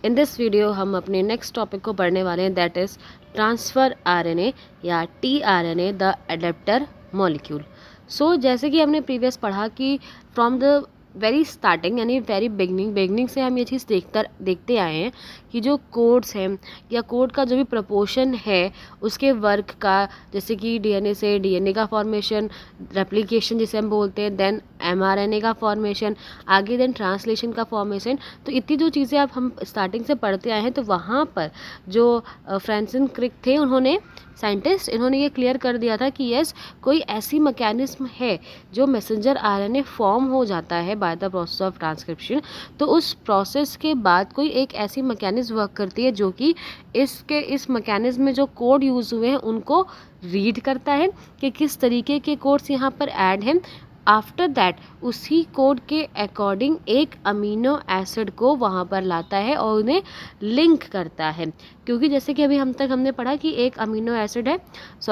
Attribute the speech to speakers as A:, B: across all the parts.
A: In this video हम अपने next topic को पढ़ने वाले हैं, दैट इज़ ट्रांसफ़र आरएनए या टीआरएनए द एडेप्टर मॉलिक्यूल। सो जैसे कि हमने प्रीवियस पढ़ा कि फ्रॉम द वेरी स्टार्टिंग यानी वेरी बिगनिंग से हम ये चीज़ देखते आए हैं कि जो कोड्स हैं या कोड का जो भी प्रपोर्शन है उसके वर्क का, जैसे कि डीएनए से डीएनए का फॉर्मेशन, रेप्लिकेशन जिसे हम बोलते हैं, देन एमआरएनए का फॉर्मेशन, आगे देन ट्रांसलेशन का फॉर्मेशन। तो इतनी जो चीज़ें अब हम स्टार्टिंग से पढ़ते आए हैं, तो वहाँ पर जो फ्रांसिस क्रिक थे, उन्होंने साइंटिस्ट इन्होंने ये क्लियर कर दिया था कि यस, कोई ऐसी मैकेनिज्म है जो मैसेंजर आरएनए फॉर्म हो जाता है by the process of transcription. तो उस प्रोसेस के बाद कोई एक ऐसी मैकेनिज्म वर्क करती है जो कि इस मैकेनिज्म में जो कोड यूज़ हुए हैं उनको रीड करता है कि किस तरीके के कोड्स यहाँ पर ऐड हैं। आफ्टर दैट उसी कोड के अकॉर्डिंग एक अमीनो एसिड को वहाँ पर लाता है और उन्हें लिंक करता है, क्योंकि जैसे कि अभी हमने पढ़ा कि एक अमीनो एसिड है,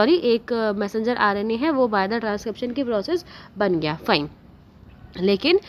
A: एक मैसेंजर आरएनए है, वो बाय द ट्रांसक्रिप्शन की प्रोसेस बन गया, फाइन। लेकिन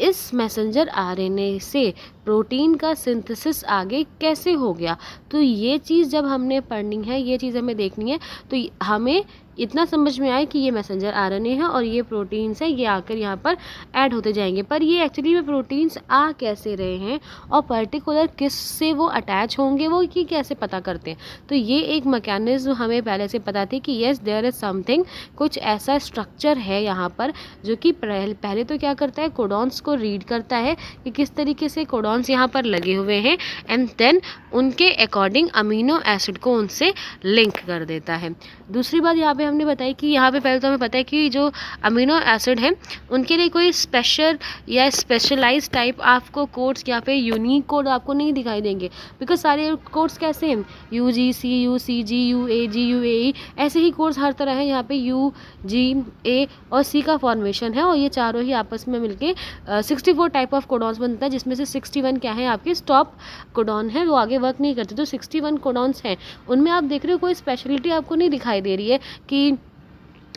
A: इस मैसेंजर आरएनए से प्रोटीन का सिंथेसिस आगे कैसे हो गया, तो ये चीज़ जब हमने पढ़नी है, ये चीज़ हमें देखनी है, तो हमें इतना समझ में आए कि ये मैसेंजर आरएनए है और ये प्रोटीन्स है, ये आकर यहाँ पर ऐड होते जाएंगे। पर ये एक्चुअली में प्रोटीन्स आ कैसे रहे हैं और पर्टिकुलर किस से वो अटैच होंगे, वो ये कैसे पता करते हैं। तो ये एक मैकेनिज्म हमें पहले से पता थी कि येस देयर इज़ समथिंग, कुछ ऐसा स्ट्रक्चर है यहाँ पर जो कि पहले तो क्या करता है, कोडॉन्स को रीड करता है कि किस तरीके से कोडॉन्स यहाँ पर लगे हुए हैं, एंड देन उनके अकॉर्डिंग अमीनो एसिड को उनसे लिंक कर देता है। दूसरी बात यहाँ पे हमने बताई कि यहाँ पे पहले तो हमें पता है कि जो अमीनो एसिड हैं उनके लिए कोई स्पेशल या स्पेशलाइज टाइप आपको कोड्स, यहाँ पे यूनिक कोड आपको नहीं दिखाई देंगे, बिकॉज सारे कोड्स कैसे हैं, UGC, UCG, UAG, UAE, ऐसे ही कोड्स हर तरह हैं। यहाँ पे U, G, A और C का फॉर्मेशन है और ये चारों ही आपस में मिलके 64 टाइप ऑफ कोडॉन्स बनता है, जिसमें से 61 क्या है, आपके स्टॉप कोडॉन है, वो आगे वर्क नहीं करते। तो 61 कोडॉन्स हैं, उनमें आप देख रहे हो कोई स्पेशलिटी आपको नहीं दिखाई दे रही है कि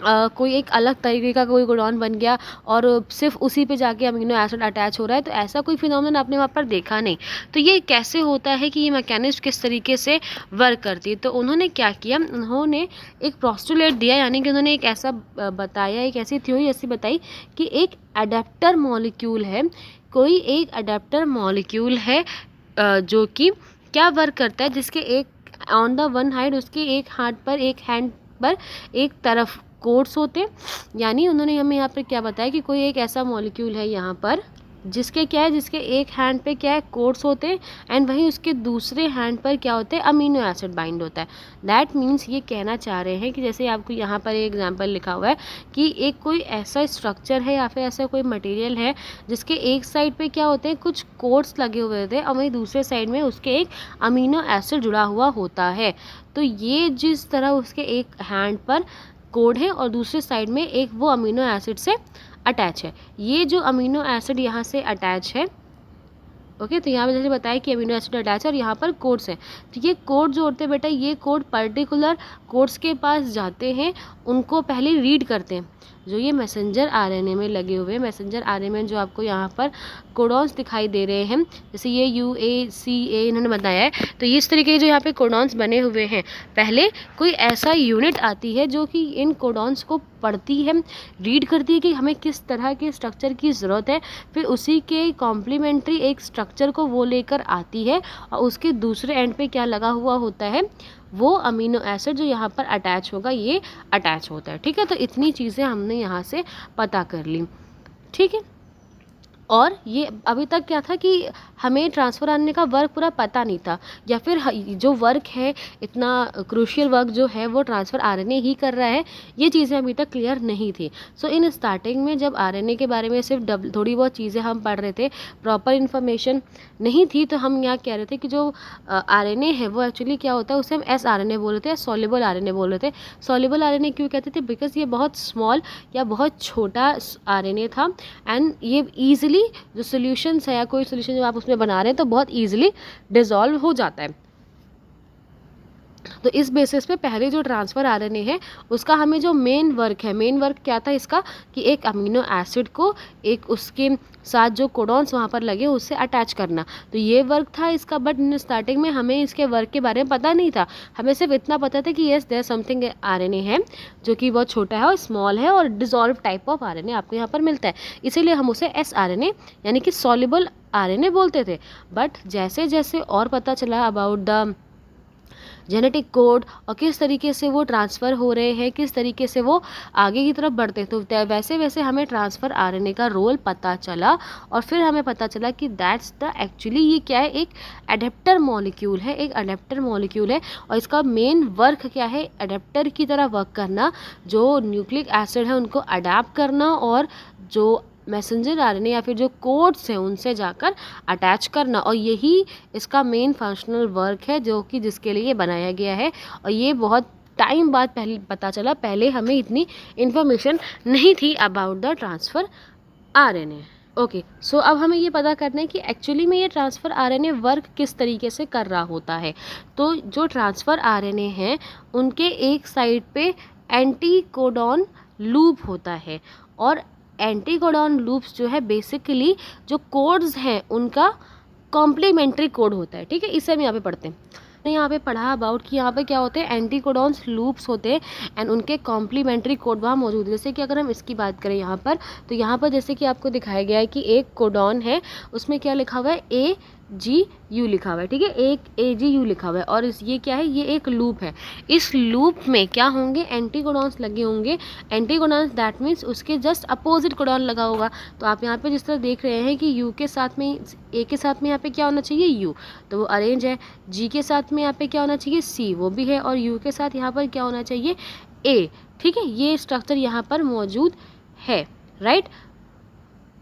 A: कोई एक अलग तरीके का कोई कोडॉन बन गया और सिर्फ उसी पे जाके अमीनो एसिड अटैच हो रहा है। तो ऐसा कोई फिनोमेनन आपने वहाँ पर देखा नहीं। तो ये कैसे होता है कि ये मैकेनिज्म किस तरीके से वर्क करती है। तो उन्होंने क्या किया, उन्होंने एक पोस्टुलेट दिया, यानी कि उन्होंने एक ऐसा बताया, एक ऐसी थ्योरी ऐसी बताई कि एक अडेप्टर मॉलिक्यूल है, कोई एक अडेप्टर मॉलिक्यूल है जो कि क्या वर्क करता है, जिसके एक ऑन द वन साइड, उसके एक हैंड पर एक तरफ कोड्स होते। यानी उन्होंने हमें यहाँ पर क्या बताया कि कोई एक ऐसा मॉलिक्यूल है यहाँ पर जिसके क्या है, जिसके एक हैंड पे क्या है, कोड्स होते हैं, एंड वहीं उसके दूसरे हैंड पर क्या होते हैं, अमीनो एसिड बाइंड होता है। दैट मीन्स ये कहना चाह रहे हैं कि जैसे आपको यहाँ पर एक एग्जांपल लिखा हुआ है कि एक कोई ऐसा स्ट्रक्चर है या फिर ऐसा कोई मटेरियल है जिसके एक साइड पे क्या होते हैं, कुछ कोड्स लगे हुए होते हैं और वहीं दूसरे साइड में उसके एक अमीनो एसिड जुड़ा हुआ होता है। तो ये जिस तरह उसके एक हैंड पर कोड है और दूसरे साइड में एक वो अमीनो एसिड से अटैच है, ये जो अमीनो एसिड यहाँ से अटैच है, ओके। तो यहाँ पे जैसे बताया कि अमीनो एसिड अटैच है और यहाँ पर कोड्स हैं। तो ये कोड जो होते हैं बेटा, ये कोड पर्टिकुलर कोड्स के पास जाते हैं, उनको पहले रीड करते हैं। जो ये मैसेंजर आरएनए में लगे हुए हैं, मैसेंजर आरएनए में जो आपको यहाँ पर कोडॉन्स दिखाई दे रहे हैं, जैसे ये UACA इन्होंने बताया है, तो इस तरीके के जो यहाँ पे कोडॉन्स बने हुए हैं, पहले कोई ऐसा यूनिट आती है जो कि इन कोडॉन्स को पढ़ती है, रीड करती है कि हमें किस तरह के स्ट्रक्चर की ज़रूरत है, फिर उसी के कॉम्प्लीमेंट्री एक स्ट्रक्चर को वो लेकर आती है और उसके दूसरे एंड पे क्या लगा हुआ होता है, वो अमीनो एसिड जो यहाँ पर अटैच होगा, ये अटैच होता है। ठीक है, तो इतनी चीज़ें हमने यहाँ से पता कर ली। ठीक है, और ये अभी तक क्या था कि हमें ट्रांसफ़र आने का वर्क पूरा पता नहीं था, या फिर जो वर्क है, इतना क्रूशियल वर्क जो है वो ट्रांसफ़र आरएनए ही कर रहा है, ये चीज़ें अभी तक क्लियर नहीं थी। सो इन स्टार्टिंग में जब आरएनए के बारे में सिर्फ थोड़ी बहुत चीज़ें हम पढ़ रहे थे, प्रॉपर इन्फॉर्मेशन नहीं थी, तो हम यहाँ कह रहे थे कि जो आरएनए है वो एक्चुअली क्या होता है, उसे हम sRNA बोल रहे थे, सॉल्युबल आरएनए बोल रहे थे। सॉल्युबल आरएनए क्यों कहते थे, बिकॉज ये बहुत स्मॉल या बहुत छोटा आरएनए था, एंड ये ईजिली जो सॉल्यूशंस है या कोई सॉल्यूशन जो आप उसमें बना रहे हैं तो बहुत ईजिली डिसॉल्व हो जाता है। तो इस बेसिस पे पहले जो ट्रांसफ़र आरएनए है उसका हमें जो मेन वर्क क्या था इसका, कि एक अमीनो एसिड को एक उसके साथ जो कोडॉन्स वहाँ पर लगे उससे अटैच करना। तो ये वर्क था इसका, बट स्टार्टिंग में हमें इसके वर्क के बारे में पता नहीं था। हमें सिर्फ इतना पता था कि येस देयर समथिंग आरएनए है जो कि बहुत छोटा है और स्मॉल है और डिसॉल्व टाइप ऑफ आरएनए आपको यहाँ पर मिलता है, इसीलिए हम उसे एसआरएनए यानी कि सॉल्युबल आरएनए बोलते थे। बट जैसे जैसे और पता चला अबाउट द जेनेटिक कोड और किस तरीके से वो ट्रांसफ़र हो रहे हैं, किस तरीके से वो आगे की तरफ बढ़ते हैं, तो वैसे वैसे हमें ट्रांसफ़र आरएनए का रोल पता चला। और फिर हमें पता चला कि दैट्स द एक्चुअली ये क्या है, एक अडेप्टर मॉलिक्यूल है, एक अडेप्टर मॉलिक्यूल है। और इसका मेन वर्क क्या है, अडेप्टर की तरह वर्क करना, जो न्यूक्लिक एसिड है उनको अडेप्ट करना और जो मैसेंजर आरएनए या फिर जो कोड्स हैं उनसे जाकर अटैच करना। और यही इसका मेन फंक्शनल वर्क है जो कि जिसके लिए बनाया गया है। और ये बहुत टाइम बाद पहले पता चला, पहले हमें इतनी इन्फॉर्मेशन नहीं थी about the transfer RNA. Okay, so अब हमें ये पता करना है कि एक्चुअली में ये ट्रांसफ़र आरएनए वर्क किस तरीके से कर रहा होता है। तो जो ट्रांसफ़र आरएनए हैं उनके एक साइड पे एंटीकोडॉन लूप होता है, और एंटीकोडॉन लूप्स जो है बेसिकली जो कोड्स हैं उनका कॉम्प्लीमेंट्री कोड होता है। ठीक है, इसे हम यहाँ पे पढ़ते हैं। यहाँ पे पढ़ा अबाउट कि यहाँ पे क्या होते हैं, एंटीकोडॉन्स लूप्स होते हैं एंड उनके कॉम्प्लीमेंट्री कोड वहाँ मौजूद है। जैसे कि अगर हम इसकी बात करें यहाँ पर, तो यहाँ पर जैसे कि आपको दिखाया गया है कि एक कोडॉन है, उसमें क्या लिखा हुआ है, AGU लिखा हुआ है। ठीक है, एक AGU लिखा हुआ है, और ये क्या है, ये एक लूप है। इस लूप में क्या होंगे, एंटीकोडॉन्स लगे होंगे। एंटीकोडॉन्स दैट मीन्स उसके जस्ट अपोजिट कोडॉन लगा होगा। तो आप यहाँ पे जिस तरह देख रहे हैं कि U के साथ में, A के साथ में यहाँ पे क्या होना चाहिए, U, तो वो अरेंज है। G के साथ में यहाँ पे क्या होना चाहिए, C, वो भी है। और U के साथ यहाँ पर क्या होना चाहिए, A। ठीक है, ये स्ट्रक्चर यहाँ पर मौजूद है, राइट।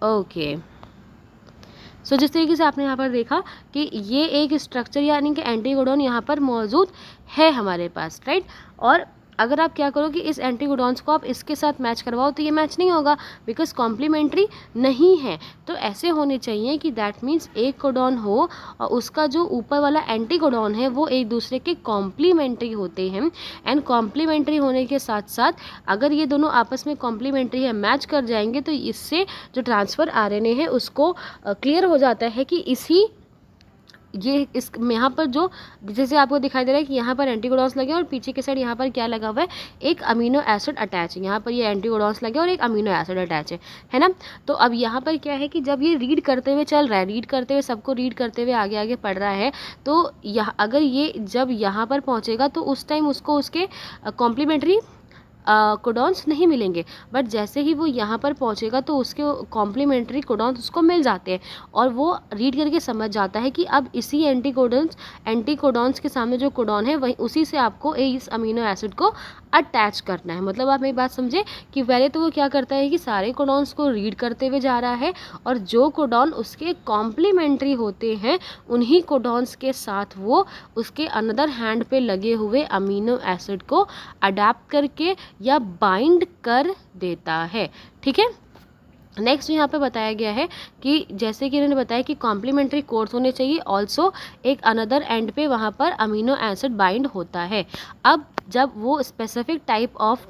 A: ओके, सो जिस तरीके से आपने यहाँ पर देखा कि ये एक स्ट्रक्चर यानी कि एंटीकोडॉन यहाँ पर मौजूद है हमारे पास, राइट। और अगर आप क्या करो कि इस एंटीकोडॉन्स को आप इसके साथ मैच करवाओ तो ये मैच नहीं होगा, बिकॉज कॉम्प्लीमेंट्री नहीं है। तो ऐसे होने चाहिए कि दैट मीन्स एक कोडॉन हो और उसका जो ऊपर वाला एंटीकोडॉन है वो एक दूसरे के कॉम्प्लीमेंट्री होते हैं। एंड कॉम्प्लीमेंट्री होने के साथ साथ अगर ये दोनों आपस में कॉम्प्लीमेंट्री है, मैच कर जाएंगे, तो इससे जो ट्रांसफ़र आरएनए है उसको क्लियर हो जाता है कि ये इस यहाँ पर जो जैसे आपको दिखाई दे रहा है कि यहाँ पर एंटीकोडॉन्स लगे और पीछे के साइड यहाँ पर क्या लगा हुआ है, एक अमीनो एसिड अटैच है। यहाँ पर ये एंटीकोडॉन्स लगे और एक अमीनो एसिड अटैच है ना। तो अब यहाँ पर क्या है कि जब ये रीड करते हुए चल रहा है, रीड करते हुए सबको रीड करते हुए आगे आगे पढ़ रहा है, तो यहाँ अगर ये जब यहाँ पर पहुँचेगा तो उस टाइम उसको उसके कॉम्प्लीमेंट्री कोडॉन्स नहीं मिलेंगे। बट जैसे ही वो यहाँ पर पहुँचेगा तो उसके कॉम्प्लीमेंट्री कोडॉन्स उसको मिल जाते हैं और वो रीड करके समझ जाता है कि अब इसी एंटीकोडॉन्स के सामने जो कोडॉन है वही उसी से आपको इस अमीनो एसिड को अटैच करना है। मतलब आप एक बात समझे कि पहले तो वो क्या करता है कि सारे कोडॉन्स को रीड करते हुए जा रहा है और जो कोडॉन उसके कॉम्प्लीमेंट्री होते हैं उन्हीं कोडॉन्स के साथ वो उसके अनदर हैंड पे लगे हुए अमीनो एसिड को अडैप्ट करके या बाइंड कर देता है। ठीक है, नेक्स्ट यहाँ पे बताया गया है कि जैसे कि इन्होंने बताया कि कॉम्प्लीमेंट्री कोड्स होने चाहिए, ऑल्सो एक अनदर एंड पे वहाँ पर अमीनो एसिड बाइंड होता है। अब जब वो स्पेसिफिक टाइप ऑफ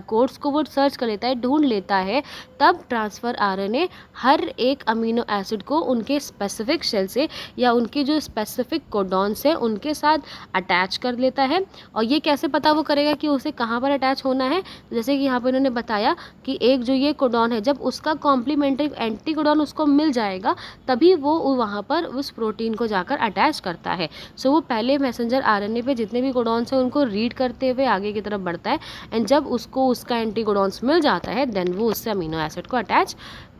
A: कोड्स को वो सर्च कर लेता है, ढूंढ लेता है, तब ट्रांसफ़र आरएनए हर एक अमीनो एसिड को उनके स्पेसिफिक शेल से या उनके जो स्पेसिफिक कोडॉन्स हैं उनके साथ अटैच कर लेता है। और ये कैसे पता वो करेगा कि उसे कहाँ पर अटैच होना है, जैसे कि यहाँ पर इन्होंने बताया कि एक जो ये कोडॉन है जब उसका कॉम्प्लीमेंट्री एंटीकोडॉन उसको मिल जाएगा तभी वो वहाँ पर उस प्रोटीन को जाकर अटैच करता है। सो वो पहले मैसेंजर आरएनए पे जितने भी कोडॉन्स हैं उनको रीड करते हुए आगे की तरफ बढ़ता है एंड जब उसको उसका एंटीकोडॉन्स मिल जाता है देन वो उससे अमीनो एसिड को अटैच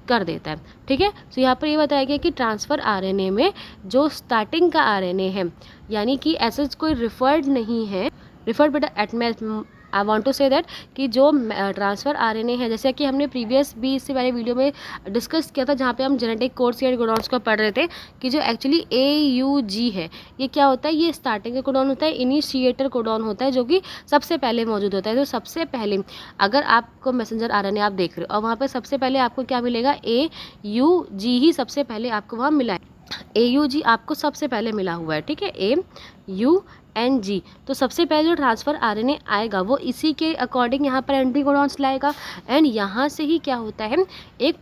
A: कर देता है। ठीक है, सो यहाँ पर ये बताया गया कि ट्रांसफ़र आरएनए में जो स्टार्टिंग का आरएनए है यानी कि ऐसा कोई रिफर्ड नहीं है, referred but at I want to say that कि जो ट्रांसफ़र आरएनए है, जैसे कि हमने प्रीवियस भी इससे पहले वीडियो में डिस्कस किया था जहाँ पे हम जेनेटिक कोड्स या कोडॉन्स को पढ़ रहे थे कि जो एक्चुअली AUG है ये क्या होता है, ये स्टार्टिंग का कोडॉन होता है, इनिशिएटर कोडॉन होता है जो कि सबसे पहले मौजूद होता है। तो सबसे पहले अगर आपको मैसेंजर आरएनए आप देख रहे हो और वहाँ पर सबसे पहले आपको क्या मिलेगा, AUG ही सबसे पहले आपको वहाँ मिला है, AUG आपको सबसे पहले मिला हुआ है। ठीक है, AUG एन जी। तो सबसे पहले जो ट्रांसफ़र आरएनए आएगा वो इसी के अकॉर्डिंग यहाँ पर एंटीकोडॉन्स लाएगा एंड यहाँ से ही क्या होता है, एक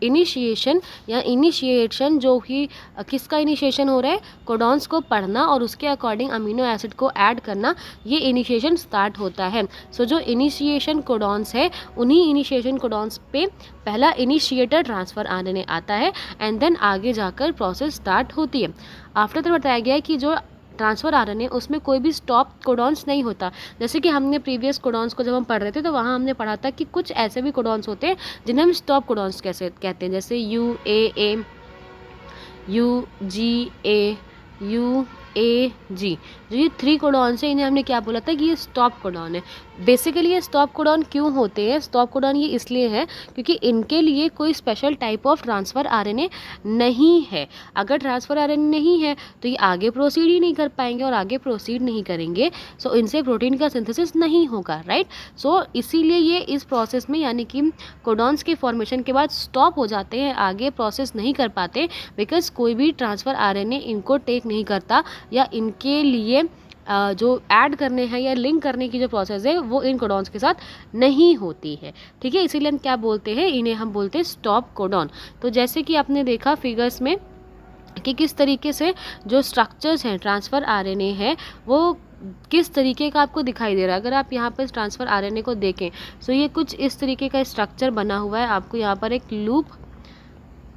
A: इनिशिएशन या इनिशिएशन जो कि किसका इनिशिएशन हो रहा है, कोडॉन्स को पढ़ना और उसके अकॉर्डिंग अमीनो एसिड को ऐड करना, ये इनिशिएशन स्टार्ट होता है। सो जो इनिशिएशन कोडॉन्स है उन्हीं इनिशिएशन कोडॉन्स पे पहला इनिशिएटर ट्रांसफ़र आरएनए आता है एंड देन आगे जाकर प्रोसेस स्टार्ट होती है। आफ्टर दैट बताया गया है कि जो ट्रांसफ़र आरएनए उसमें कोई भी स्टॉप कोडॉन्स नहीं होता। जैसे कि हमने प्रीवियस कोडॉन्स को जब हम पढ़ रहे थे तो वहाँ हमने पढ़ा था कि कुछ ऐसे भी कोडॉन्स होते हैं जिन्हें हम स्टॉप कोडॉन्स कैसे कहते हैं, जैसे U A A, U G A, U A G. जो ये 3 कोडॉन्स हैं इन्हें हमने क्या बोला था कि ये स्टॉप कोडॉन है। बेसिकली ये स्टॉप कोडॉन क्यों होते हैं, स्टॉप कोडॉन ये इसलिए है क्योंकि इनके लिए कोई special type of transfer RNA नहीं है। अगर ट्रांसफ़र आरएनए नहीं है तो ये आगे प्रोसीड ही नहीं कर पाएंगे और आगे प्रोसीड नहीं करेंगे सो इनसे प्रोटीन का सिंथेसिस नहीं होगा, राइट। सो इसीलिए ये इस प्रोसेस में यानी कि कोडॉन्स के फॉर्मेशन के बाद स्टॉप हो जाते हैं, आगे प्रोसेस नहीं कर पाते बिकॉज कोई भी ट्रांसफ़र आरएनए इनको टेक नहीं करता या इनके लिए जो ऐड करने हैं या लिंक करने की जो प्रोसेस है वो इन कोडॉन्स के साथ नहीं होती है, ठीक है। इसीलिए हम क्या बोलते हैं, इन्हें हम बोलते हैं स्टॉप कोडॉन। तो जैसे कि आपने देखा फिगर्स में कि किस तरीके से जो स्ट्रक्चर्स हैं ट्रांसफ़र आरएनए है वो किस तरीके का आपको दिखाई दे रहा है। अगर आप यहाँ पर ट्रांसफ़र आरएनए को देखें तो ये कुछ इस तरीके का स्ट्रक्चर बना हुआ है। आपको यहाँ पर एक loop,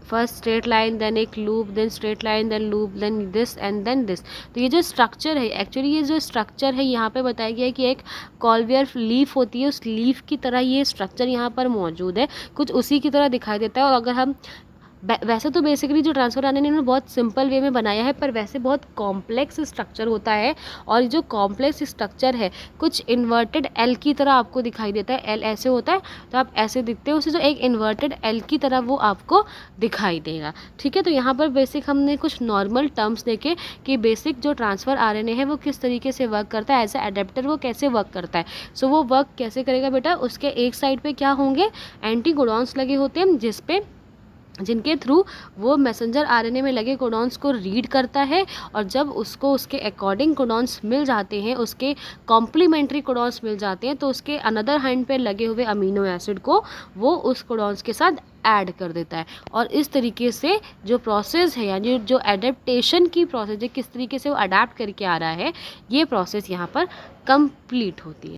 A: first straight line, then एक loop, then straight line, then loop, then this and then this. तो ये जो स्ट्रक्चर है एक्चुअली ये जो स्ट्रक्चर है यहाँ पे बताया गया है कि एक कॉलवेयर लीफ होती है, उस लीफ की तरह ये स्ट्रक्चर यहाँ पर मौजूद है, कुछ उसी की तरह दिखाई देता है। और अगर हम वैसे तो बेसिकली जो ट्रांसफ़र आरएनए इन्होंने बहुत सिंपल वे में बनाया है पर वैसे बहुत कॉम्प्लेक्स स्ट्रक्चर होता है और जो कॉम्प्लेक्स स्ट्रक्चर है कुछ इन्वर्टेड एल की तरह आपको दिखाई देता है। एल ऐसे होता है तो आप ऐसे दिखते हो, उसे जो एक इन्वर्टेड एल की तरह वो आपको दिखाई देगा, ठीक है। तो यहाँ पर बेसिक हमने कुछ नॉर्मल टर्म्स देखे कि बेसिक जो ट्रांसफ़र आरएनए है वो किस तरीके से वर्क करता है, एज ए एडेप्टर वो कैसे वर्क करता है। सो वो वर्क कैसे करेगा बेटा, उसके एक साइड पे क्या होंगे, एंटीकोडॉन्स लगे होते हैं जिनके थ्रू वो मैसेंजर आरएनए में लगे कोडॉन्स को रीड करता है और जब उसको उसके अकॉर्डिंग कोडॉन्स मिल जाते हैं, उसके कॉम्प्लीमेंट्री कोडॉन्स मिल जाते हैं तो उसके अनदर हैंड पे लगे हुए अमीनो एसिड को वो उस कोडॉन्स के साथ ऐड कर देता है। और इस तरीके से जो प्रोसेस है यानी जो एडेप्टेशन की प्रोसेस है, किस तरीके से वो अडेप्ट करके आ रहा है, ये प्रोसेस यहाँ पर कंप्लीट होती है।